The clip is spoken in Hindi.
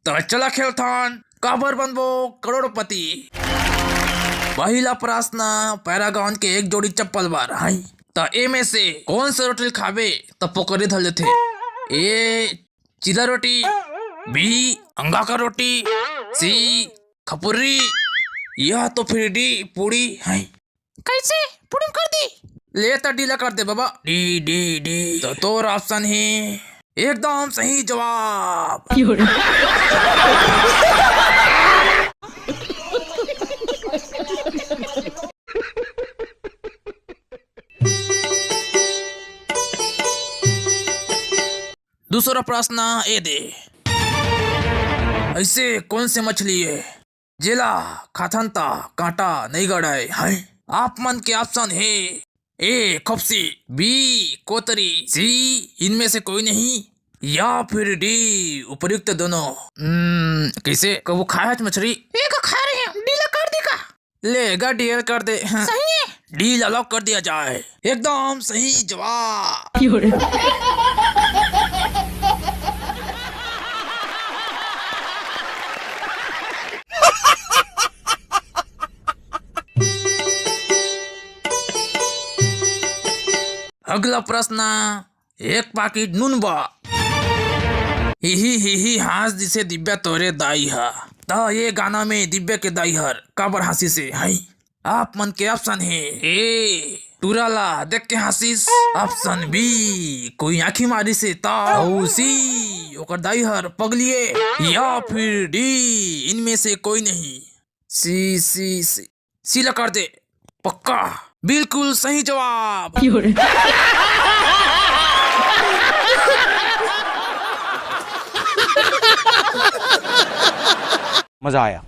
तर चला खेळथान काबर बनबो करोड़पति। पहला प्रश्न पैरागॉन के एक जोड़ी चप्पल बार है तो ए में से कौन सा रोटी खावे तो पोकरे धर लेते। ए चिला रोटी, बी अंगा का रोटी, सी खपुरी, या तो फिर डी पूरी है। कैसे पूरी कर दी? ले तो डी ला कर दे बाबा। डी डी डी तो तोर ऑप्शन है एकदम सही जवाब। दूसरा प्रश्न ए दे, ऐसे कौन से मछली है जेला खाथनता कांटा नहीं गड़ाए है। आप मन के ऑप्शन है ए खपसी, बी कोतरी, सी इनमें से कोई नहीं, या फिर डी उपयुक्त दोनों। कैसे कबू खाया मछली? एक खा रहे हैं, डी ला कर दी का? लेगा डी एल कर दे। सही है, डी ला लॉक कर दिया जाए। एकदम सही जवाब। अगला प्रश्न, एक पाकिट नून बा ही हास जिसे दिव्या तोरे दाई हा ता ये गाना में दिव्या के दाई हर काबर हंसी से है। आप मन के ऑप्शन है ए टुराला देख के हंसिस, ऑप्शन बी कोई आँखी मारी से ता, सी ओकर दाई हर पगलिए, या फिर डी इनमें से कोई नहीं। सी सी सी सी ला कर दे पक्का। बिल्कुल सही जवाब। मजा आया।